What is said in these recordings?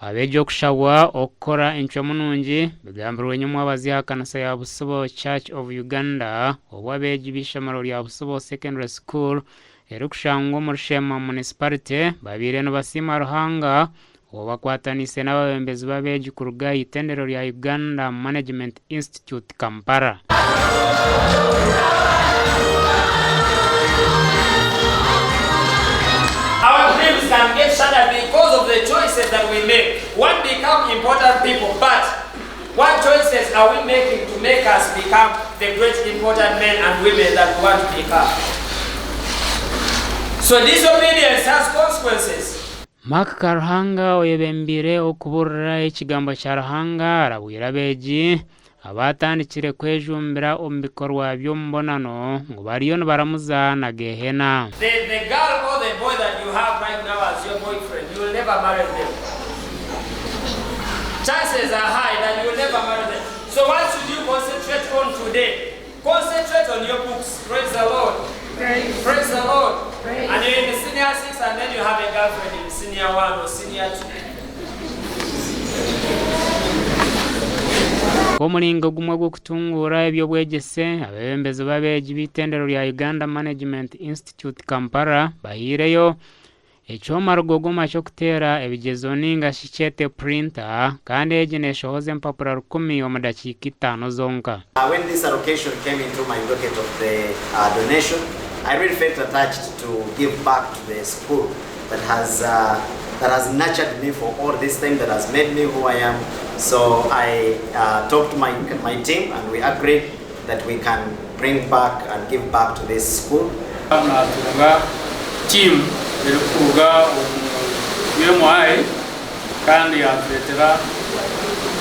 abejo kushawa okora enchomunungi bigambirwe nyuma abazihakana ya Busobo Church of Uganda obwabeji bishamaro lya Busobo Secondary School erukushangwa mu Rushema Municipality babire no basima Ruhanga obakwatanise n'ababembezi babeji kuruga itendero lya Uganda Management Institute Kampala. Our dreams can get shattered because of the choices that we make. One become important people, but what choices are we making to make us become the great important men and women that we want to become? So disobedience has consequences. Mark Karuhanga oyebembire okuburira ekigambo kya Ruhanga arabwira beji abatandikire kwejumbira ombikorwa byombonano ngo bariyo baramuza na Gehena. The girl or the boy that you have right now as your boyfriend, you will never marry them. Chances are high that you will never marry them. So what should you concentrate on today? Concentrate on your books. Praise the Lord. Praise the Lord. And you're in the senior 6 and then you have a girlfriend in senior 1 or senior 2. Komulingo gumwe gwo kutungura ebyo bwegese abebembezi babeji bitendero lya Uganda Management Institute Kampala bahireyo ekyomaro goma cyo kutera ebigezo ninga shichete printer kandi ejinesho hoze empapura 10 omudakika 5 zonka. When this allocation came into my docket of the donation, I really felt attached to give back to the school that has nurtured me for all this time, that has made me who I am. So I talked to my team and we agreed that we can bring back and give back to this school. Team kuga UMI kandi yatretera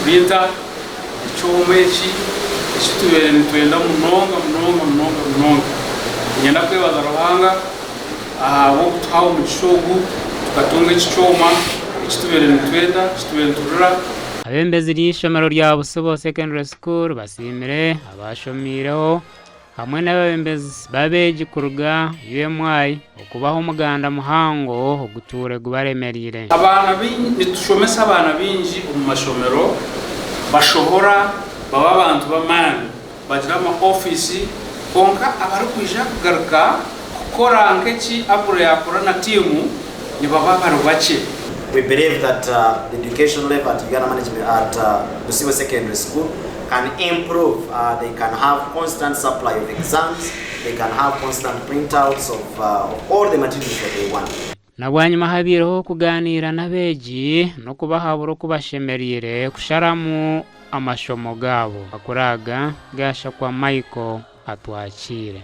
printer chomechi ekitubere nitwenda munonga nyenda kwebaza Ruhanga aho tawo mugishogu tukatunga ekichoma ekitubere nitwenda ekitubere turura. Abembezi l'ishomero lya Busobo Secondary School basimire abashomireho hamwe n'abembezi babeji kuruga UMI okubaho umuganda muhango oguture gubaremerire. Abana nitushomesa abana binji mu mashomero bashohora baba abantu bamani bagira ama office konka abari kwija kugaruka gukora nkeki abure yakora na timu ni baba barubache. We believe that the education level at Uganda Management at Busobo Secondary School can improve. They can have constant supply of exams. They can have constant printouts of all the materials that they want. Nabwanyuma habireho kuganira nabeji no kubahabura kubashemerire kusharamu amashomo gabo akuraga gasha kwa Michael atwakire.